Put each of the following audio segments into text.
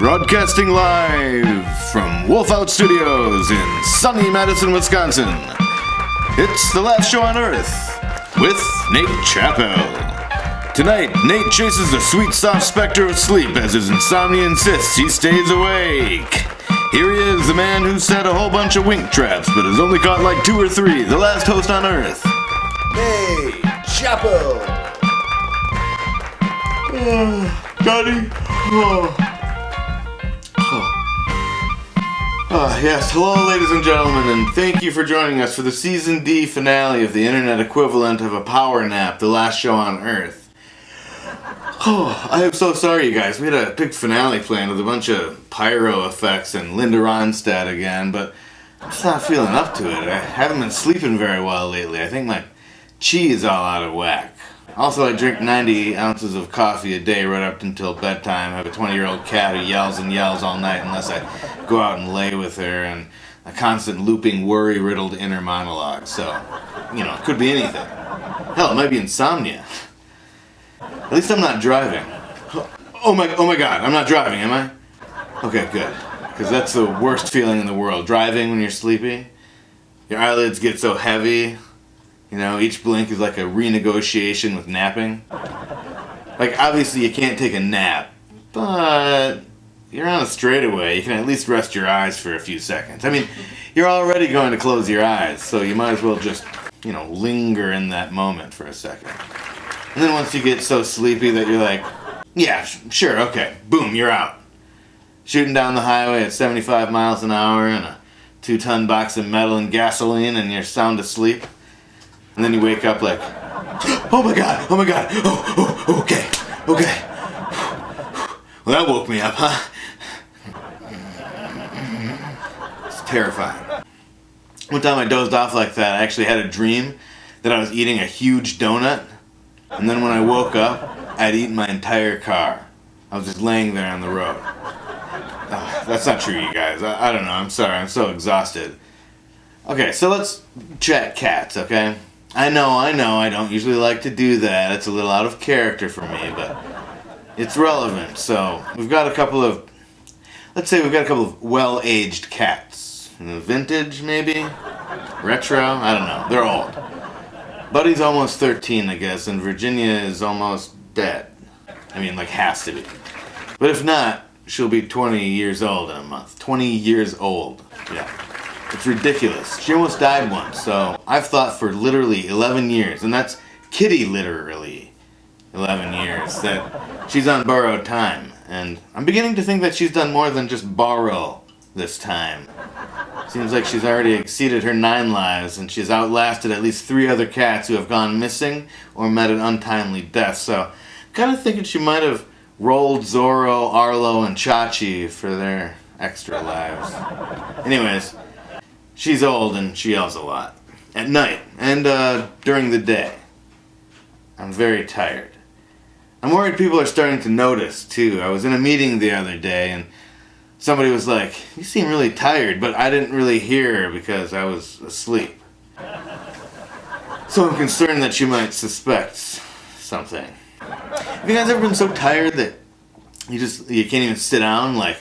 Broadcasting live from Wolf Out Studios in sunny Madison, Wisconsin. It's the last show on Earth with Nate Chappell. Tonight, Nate chases the sweet, soft specter of sleep as his insomnia insists he stays awake. Here he is, the man who set a whole bunch of wink traps, but has only caught like 2 or 3, the last host on Earth. Nate Chappell. Johnny? Yes, hello ladies and gentlemen, and thank you for joining us for the Season D finale of the internet equivalent of a power nap, the last show on Earth. I am so sorry, you guys. We had a big finale planned with a bunch of pyro effects and Linda Ronstadt again, but I'm just not feeling up to it. I haven't been sleeping very well lately. I think my chi is all out of whack. Also, I drink 90 ounces of coffee a day right up until bedtime. I have a 20-year-old cat who yells and yells all night unless I go out and lay with her, and a constant looping, worry-riddled inner monologue. So, you know, it could be anything. Hell, it might be insomnia. At least I'm not driving. Oh my God, I'm not driving, am I? Okay, good. Because that's the worst feeling in the world. Driving when you're sleepy. Your eyelids get so heavy. You know, each blink is like a renegotiation with napping. Like, obviously you can't take a nap, but you're on a straightaway. You can at least rest your eyes for a few seconds. I mean, you're already going to close your eyes, so you might as well just, you know, linger in that moment for a second. And then once you get so sleepy that you're like, yeah, sure, okay, boom, you're out. Shooting down the highway at 75 miles an hour in a 2-ton box of metal and gasoline, and you're sound asleep. And then you wake up like, oh my God, okay. Well, that woke me up, huh? It's terrifying. One time I dozed off like that, I actually had a dream that I was eating a huge donut, and then when I woke up, I'd eaten my entire car. I was just laying there on the road. That's not true, you guys. I don't know, I'm sorry, I'm so exhausted. Okay, so let's chat cats, okay? I know, I don't usually like to do that. It's a little out of character for me, but it's relevant. So, let's say we've got a couple of well-aged cats. Vintage, maybe? Retro? I don't know. They're old. Buddy's almost 13, I guess, and Virginia is almost dead. I mean, like, has to be. But if not, she'll be 20 years old in a month. 20 years old. Yeah. It's ridiculous. She almost died once, so I've thought for literally 11 years, and that's kitty literally 11 years, that she's on borrowed time. And I'm beginning to think that she's done more than just borrow this time. Seems like she's already exceeded her 9 lives, and she's outlasted at least 3 other cats who have gone missing or met an untimely death, so I'm kind of thinking she might have rolled Zorro, Arlo, and Chachi for their extra lives. Anyways, she's old and she yells a lot. At night and during the day. I'm very tired. I'm worried people are starting to notice too. I was in a meeting the other day and somebody was like, "You seem really tired," but I didn't really hear her because I was asleep. So I'm concerned that she might suspect something. Have you guys ever been so tired that you can't even sit down? Like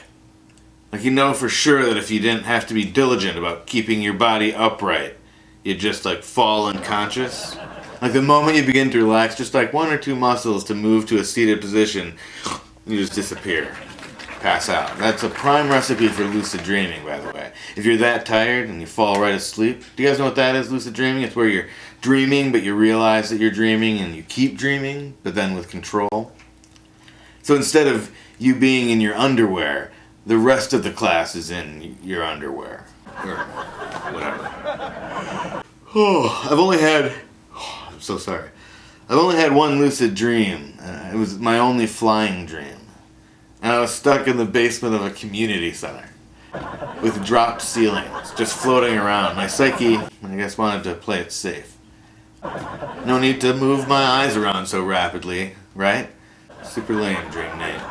you know for sure that if you didn't have to be diligent about keeping your body upright, you'd just like fall unconscious. Like the moment you begin to relax, just like 1 or 2 muscles to move to a seated position, you just disappear. Pass out. That's a prime recipe for lucid dreaming, by the way. If you're that tired and you fall right asleep, do you guys know what that is, lucid dreaming? It's where you're dreaming, but you realize that you're dreaming and you keep dreaming, but then with control. So instead of you being in your underwear, the rest of the class is in your underwear. Or whatever. I'm so sorry. I've only had one lucid dream. It was my only flying dream. And I was stuck in the basement of a community center. With dropped ceilings, just floating around. My psyche, I guess, wanted to play it safe. No need to move my eyes around so rapidly, right? Super lame dream name.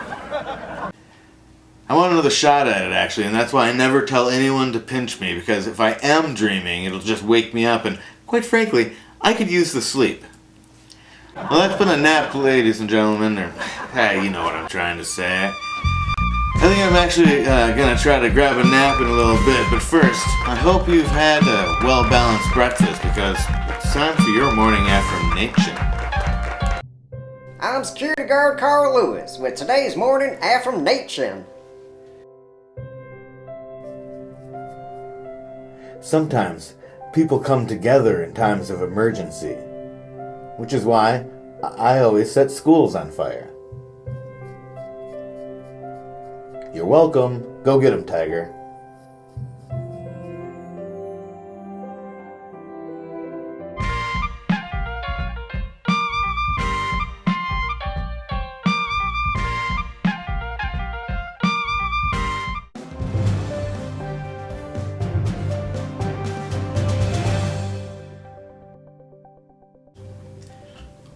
I want another shot at it, actually, and that's why I never tell anyone to pinch me, because if I am dreaming, it'll just wake me up, and quite frankly, I could use the sleep. Well, that's been a nap, ladies and gentlemen, or, hey, you know what I'm trying to say. I think I'm actually gonna try to grab a nap in a little bit, but first, I hope you've had a well-balanced breakfast because it's time for your morning affirmation. I'm security guard Carl Lewis with today's morning affirmation. Sometimes people come together in times of emergency, which is why I always set schools on fire. You're welcome. Go get 'em, Tiger.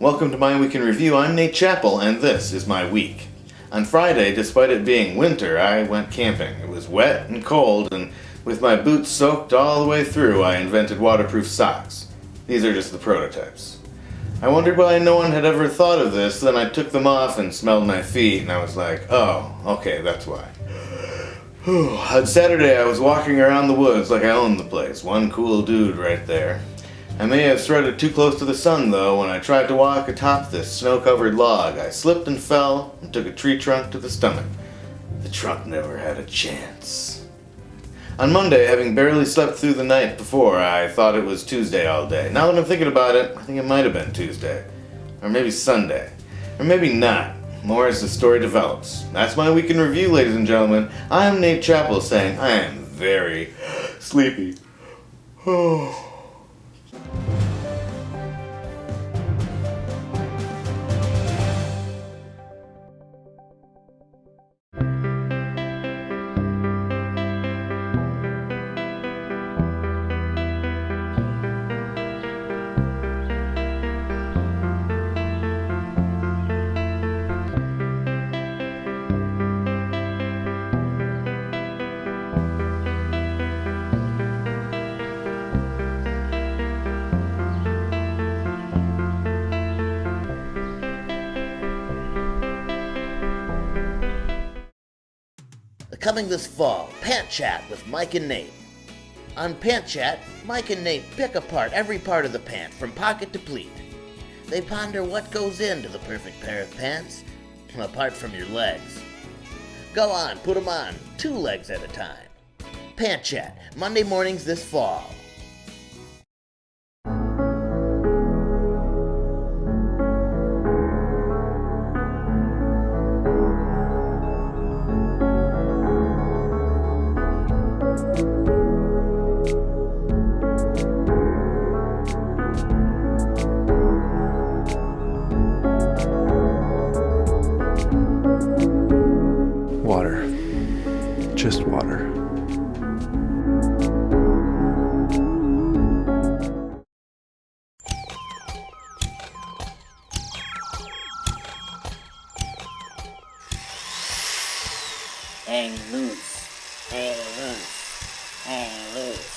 Welcome to my Week in Review. I'm Nate Chappell, and this is my week. On Friday, despite it being winter, I went camping. It was wet and cold, and with my boots soaked all the way through, I invented waterproof socks. These are just the prototypes. I wondered why no one had ever thought of this, then I took them off and smelled my feet, and I was like, oh, okay, that's why. On Saturday, I was walking around the woods like I owned the place. One cool dude right there. I may have strutted too close to the sun, though. When I tried to walk atop this snow-covered log, I slipped and fell and took a tree trunk to the stomach. The trunk never had a chance. On Monday, having barely slept through the night before, I thought it was Tuesday all day. Now that I'm thinking about it, I think it might have been Tuesday. Or maybe Sunday. Or maybe not. More as the story develops. That's my Week in Review, ladies and gentlemen. I am Nate Chappell saying I am very sleepy. Oh. Coming this fall, Pant Chat with Mike and Nate. On Pant Chat, Mike and Nate pick apart every part of the pant from pocket to pleat. They ponder what goes into the perfect pair of pants, apart from your legs. Go on, put 'em on, 2 legs at a time. Pant Chat, Monday mornings this fall. Water. Just water. Hang loose, hang loose, hang loose.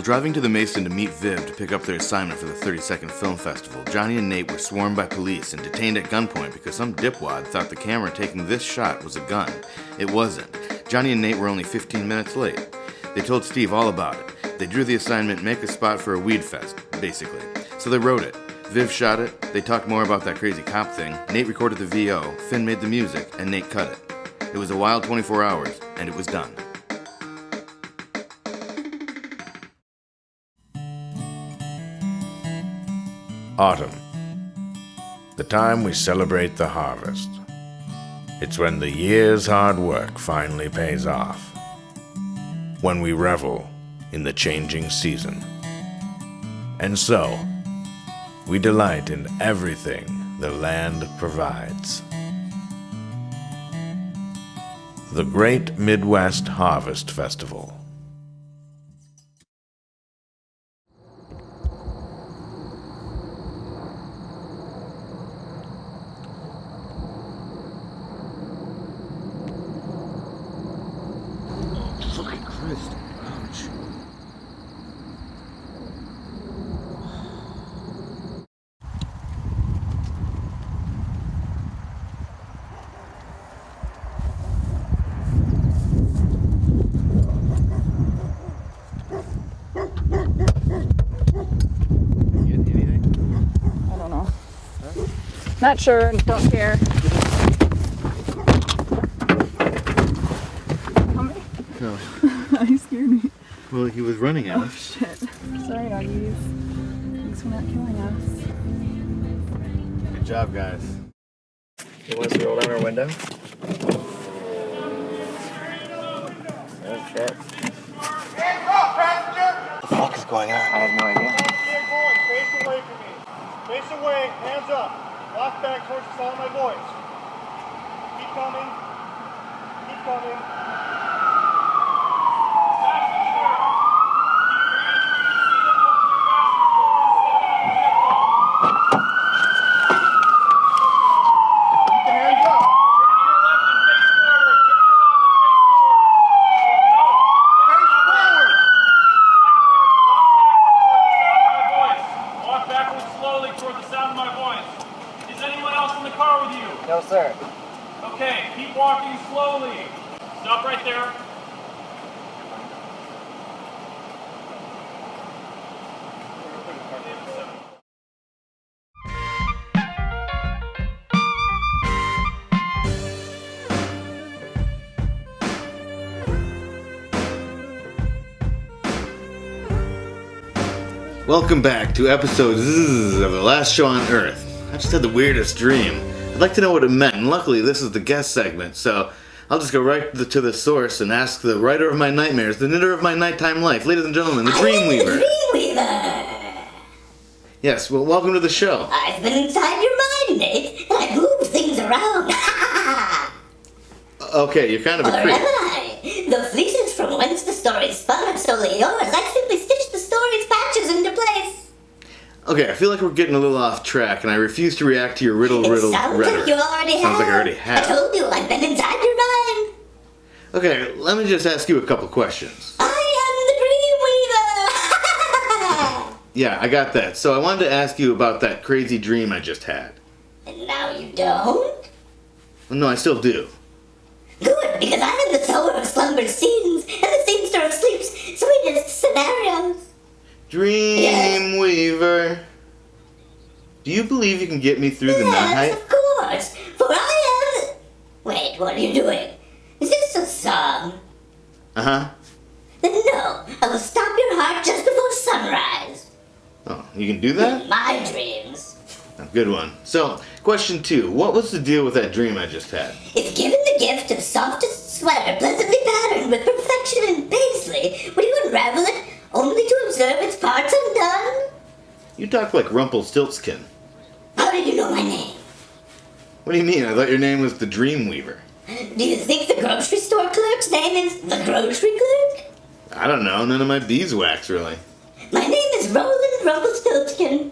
While driving to the Mason to meet Viv to pick up their assignment for the 32nd Film Festival, Johnny and Nate were swarmed by police and detained at gunpoint because some dipwad thought the camera taking this shot was a gun. It wasn't. Johnny and Nate were only 15 minutes late. They told Steve all about it. They drew the assignment, make a spot for a weed fest, basically. So they wrote it. Viv shot it. They talked more about that crazy cop thing. Nate recorded the VO. Finn made the music, and Nate cut it. It was a wild 24 hours, and it was done. Autumn. The time we celebrate the harvest. It's when the year's hard work finally pays off. When we revel in the changing season. And so, we delight in everything the land provides. The Great Midwest Harvest Festival. Fucking Christ. Ouch. I don't know. Not sure, don't care. Coming? No. You scared me. Well, he was running at Oh us. shit. Sorry, doggies. Thanks for not killing us. Good job, guys. You want us to roll down our window? Oh shit. What the fuck is going on? I have no idea. Get going. Face away from me. Face away. Hands up. Walk back towards the sound of my voice. Keep coming. Keep coming. Keep the hands up. Walk backwards slowly toward the sound of my voice. Is anyone else in the car with you? No, sir. Okay, keep walking slowly. Stop right there. Welcome back to episode Zzz of The Last Show on Earth. I just had the weirdest dream. I'd like to know what it meant, and luckily this is the guest segment, so I'll just go right to the source and ask the writer of my nightmares, the knitter of my nighttime life, ladies and gentlemen, the DreamWeaver. DreamWeaver! Yes, well, welcome to the show. I've been inside your mind, Nate, and I've moved things around. Okay, you're kind of a Or am creep. I? The fleeces from whence the stories spun are solely yours. I simply stitched the story's patches into place. Okay, I feel like we're getting a little off track, and I refuse to react to your riddle It sounds rhetoric. like you already have. Sounds like I already have. I told you I've been inside your mind. Okay, let me just ask you a couple questions. I am the DreamWeaver. Yeah, I got that. So I wanted to ask you about that crazy dream I just had. And now you don't? Well, no, I still do. Good, because I am the sower of slumber's scenes and the seamster of sleep's sweetest scenarios. Dreamweaver, do you believe you can get me through the Yes, night? of course, for I am... Wait, what are you doing? Is this a song? Uh-huh. Then no, I will stop your heart just before sunrise. Oh, you can do that? My dreams. Oh, good one. So, question 2. What was the deal with that dream I just had? If given the gift of softest sweater pleasantly patterned with perfection and paisley, would you unravel it only to observe its parts undone? You talk like Rumpelstiltskin. How did you know my name? What do you mean? I thought your name was the Dreamweaver. Do you think the grocery store clerk's name is the grocery clerk? I don't know. None of my beeswax, really. My name is Roland Rumpelstiltskin.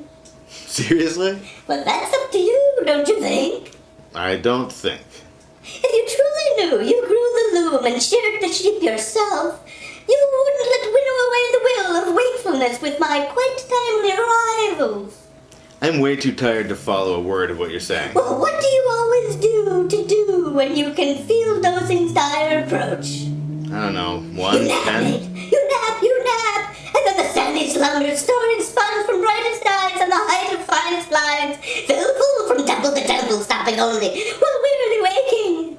Seriously? Well, that's up to you, don't you think? I don't think. If you truly knew you grew the loom and sheared the sheep yourself, you wouldn't let winnow away the thrill of wakefulness with my quite timely arrivals. I'm way too tired to follow a word of what you're saying. Well, what do you always do when you can feel dozing's dire approach? I don't know, You 1, nap, 10? mate. You nap, and then the sandy slumber stored spun from brightest eyes on the height of finest lines, fill full from temple to temple, stopping only, while wearily waking.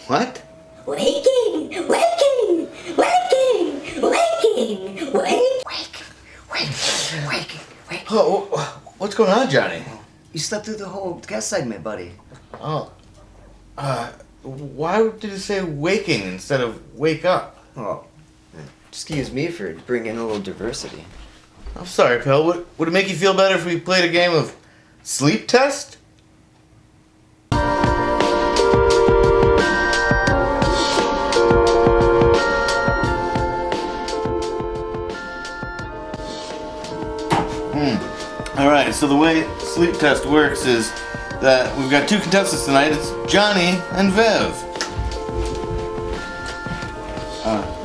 What? Waking. Oh, what's going on, Johnny? You slept through the whole guest segment, buddy. Oh, why did it say waking instead of wake up? Oh, excuse me for bringing a little diversity. I'm sorry, pal. Would it make you feel better if we played a game of sleep test? Alright, so the way sleep test works is that we've got 2 contestants tonight. It's Johnny and Viv.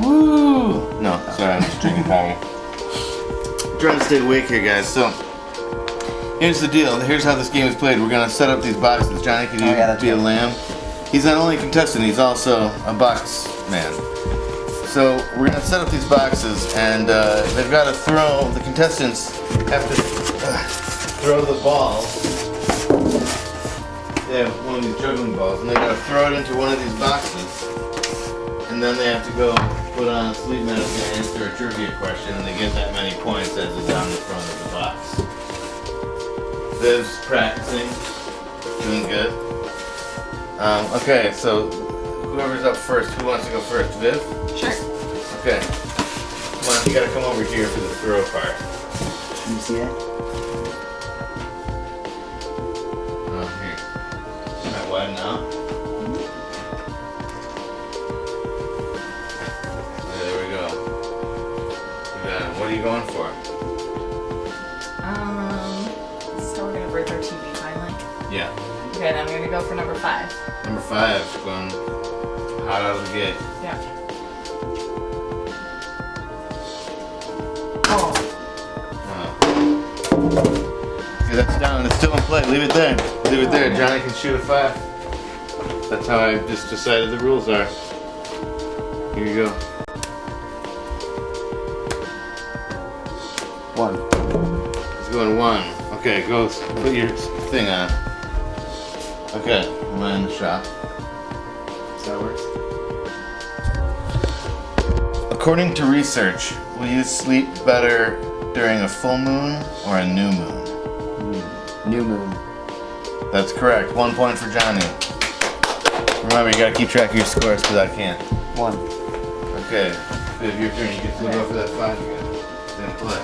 Woo! No, sorry, I'm just drinking coffee. Trying to stay awake here, guys. So, here's the deal. Here's how this game is played. We're gonna set up these boxes. Johnny, can you be a lamb? He's not only a contestant, he's also a box man. So we're gonna set up these boxes, and they've got to throw. The contestants have to throw the balls. They have one of these juggling balls, and they got to throw it into one of these boxes, and then they have to go put on a sleep mask and answer a trivia question, and they get that many points as is on the front of the box. Viv's practicing, doing good. Okay, so whoever's up first, who wants to go first? Viv? Sure. Okay. Come on, you gotta come over here for the throw part. Can you see that? Oh, here. Can I widen out? Okay, there we go. What are you going for? This is how we're gonna break our TV finally. Yeah. Okay, then I'm gonna go for number 5. Number 5, going hot out of the gate. Yeah. Oh. Okay, that's down. It's still in play. Leave it there. Leave it there. Johnny can shoot a 5. That's how I just decided the rules are. Here you go. 1. He's going 1. Okay, go put your thing on. Okay, am I in the shop? Does that work? According to research, will you sleep better during a full moon or a new moon? New moon. That's correct. 1 point for Johnny. Remember, you gotta keep track of your scores because I can't. 1. Okay, Viv, your turn. You get to go for that 5 again. Then play.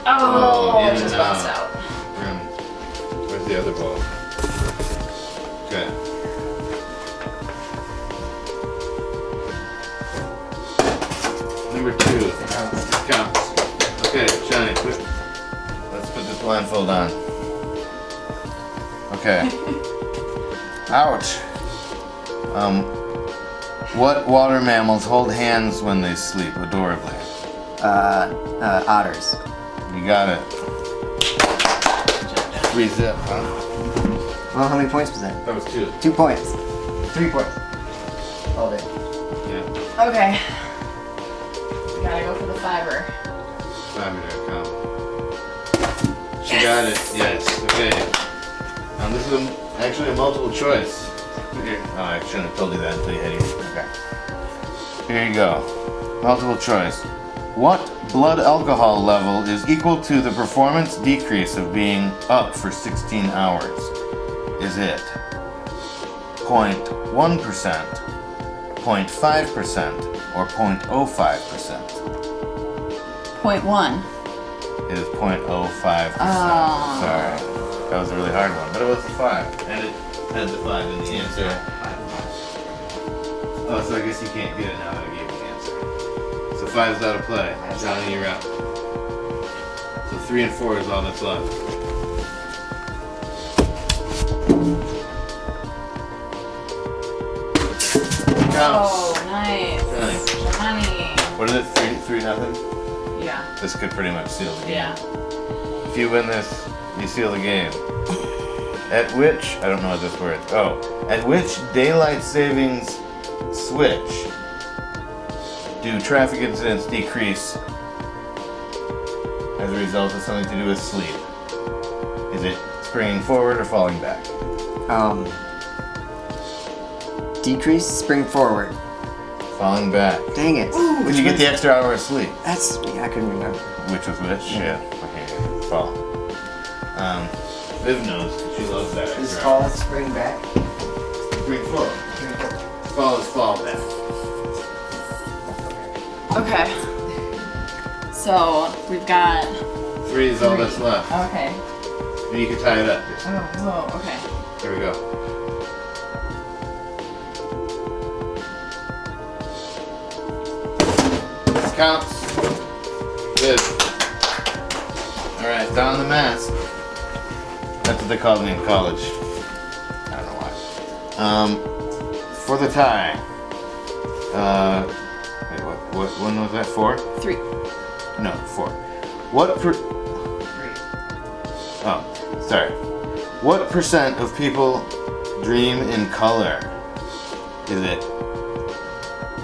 Oh, in just and bounced out. Where's the other ball? Okay. Number 2. Counts. Okay, Johnny, let's put this blindfold on. Okay. Ouch. What water mammals hold hands when they sleep adorably? Otters. You got it. 3 zip, huh? Well, how many points was that? That was 2. 2 points. 3 points. All day. Yeah. Okay. Gotta go for the 5er. 5 count. She got it. Yes. Okay. This is actually a multiple choice. Here. Oh, I shouldn't have told you that until you hit it. Okay. Here you go. Multiple choice. What blood alcohol level is equal to the performance decrease of being up for 16 hours? Is it 0.1%, 0.5%, or 0.05%? 0.1. It is 0.05%. Oh. Sorry. That was a really hard one, but it was a 5. And it had the 5 in the answer. Oh, so I guess you can't get it now that I gave you the answer. So 5 is out of play. Johnny, you're out. So 3 and 4 is all that's left. Counts. Oh, nice. Johnny. Johnny. What is it? 3-0? Yeah. This could pretty much seal the game. Yeah. If you win this, you seal the game. At which, I don't know what this word. Oh, at which daylight savings switch do traffic incidents decrease as a result of something to do with sleep? Is it springing forward or falling back? Decrease, spring forward. Falling back. Dang it. When you get the extra hour of sleep. That's, yeah, I couldn't remember. Which was which? Yeah. Okay. Fall. Viv knows. She loves that. Is fall spring back? Spring forward. Fall is fall back. Okay. So we've got 3 is all that's left. Okay. And you can tie it up. Oh, whoa, okay. Here we go. This counts. Good. Alright, don the mask. That's what they called me in college. I don't know why. For the tie. Wait, what one was that? 4? 3. No, 4. What Oh, sorry. What percent of people dream in color? Is it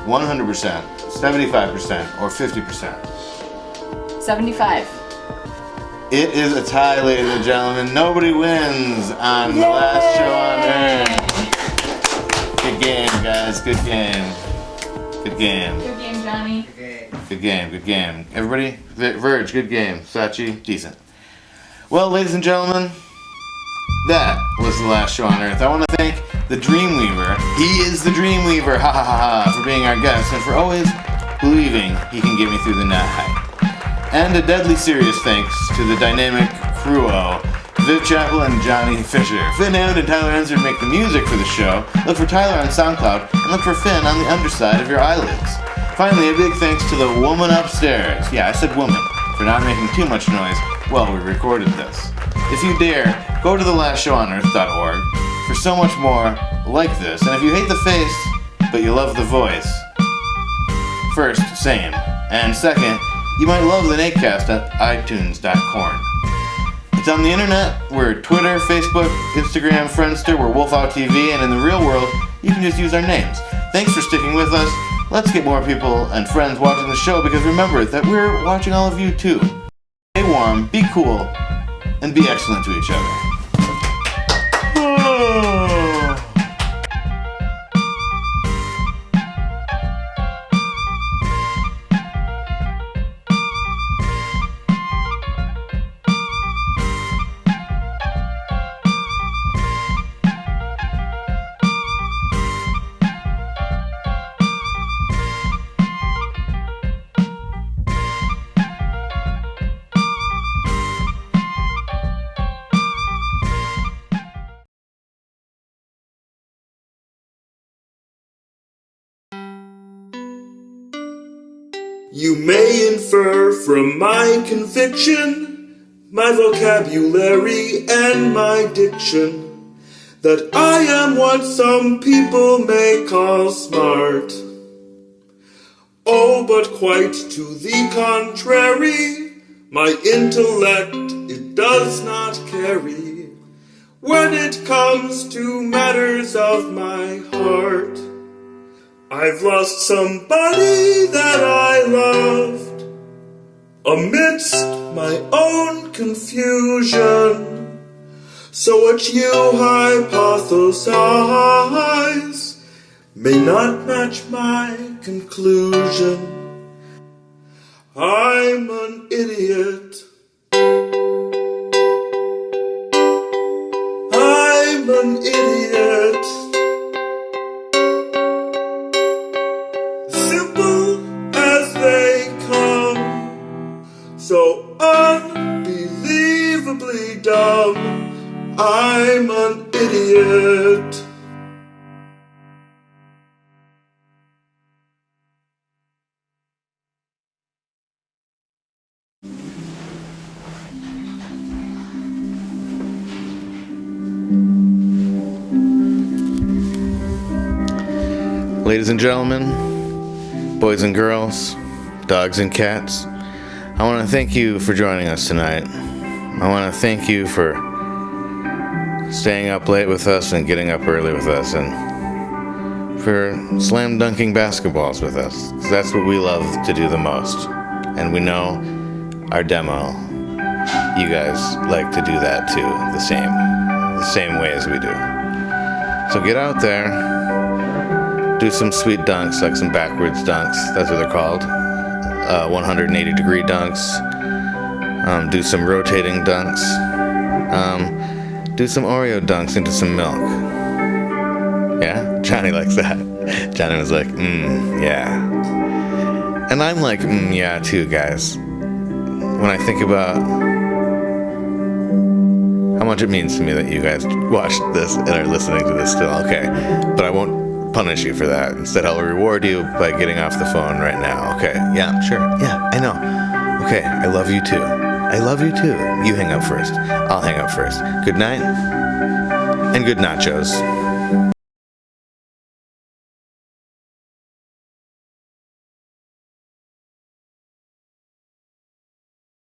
100%, 75%, or 50%? 75. It is a tie, ladies and gentlemen. Nobody wins on the last show on Earth. Good game, guys. Good game. Good game. Good game, Johnny. Good game. Good game. Everybody? Verge, good game. Sachi, decent. Well, ladies and gentlemen, that was the last show on Earth. I want to thank the DreamWeaver. He is the DreamWeaver, ha ha ha ha, for being our guest and for always believing he can get me through the night. And a deadly serious thanks to the dynamic crew-o, Viv Chappell and Johnny Fisher. Finn Hammond and Tyler Enzer make the music for the show. Look for Tyler on SoundCloud and look for Finn on the underside of your eyelids. Finally, a big thanks to the woman upstairs. Yeah, I said woman, for not making too much noise while we recorded this. If you dare, go to thelastshowonEarth.org for so much more like this. And if you hate the face, but you love the voice, first, same. And second, you might love the Natecast at itunes.corn. It's on the internet. We're Twitter, Facebook, Instagram, Friendster. We're Wolfout TV. And in the real world, you can just use our names. Thanks for sticking with us. Let's get more people and friends watching the show because remember that we're watching all of you too. Stay warm, be cool, and be excellent to each other. You may infer from my conviction, my vocabulary and my diction, that I am what some people may call smart. Oh, but quite to the contrary, my intellect it does not carry when it comes to matters of my heart. I've lost somebody that I loved amidst my own confusion. So what you hypothesize may not match my conclusion. I'm an idiot. I'm an idiot. So unbelievably dumb, I'm an idiot. Ladies and gentlemen, boys and girls, dogs and cats. I want to thank you for joining us tonight. I want to thank you for staying up late with us and getting up early with us, and for slam dunking basketballs with us. That's what we love to do the most. And we know our demo, you guys like to do that too, the same way as we do. So get out there, do some sweet dunks, like some backwards dunks, that's what they're called. 180 degree dunks. Do some rotating dunks. Do some Oreo dunks into some milk. Yeah? Johnny likes that. Johnny was like, yeah. And I'm like, yeah too, guys. When I think about how much it means to me that you guys watched this and are listening to this still, okay. But I won't punish you for that. Instead, I'll reward you by getting off the phone right now. Okay, yeah, sure. Yeah, I know. Okay, I love you too. I love you too. You hang up first. I'll hang up first. Good night, and good nachos.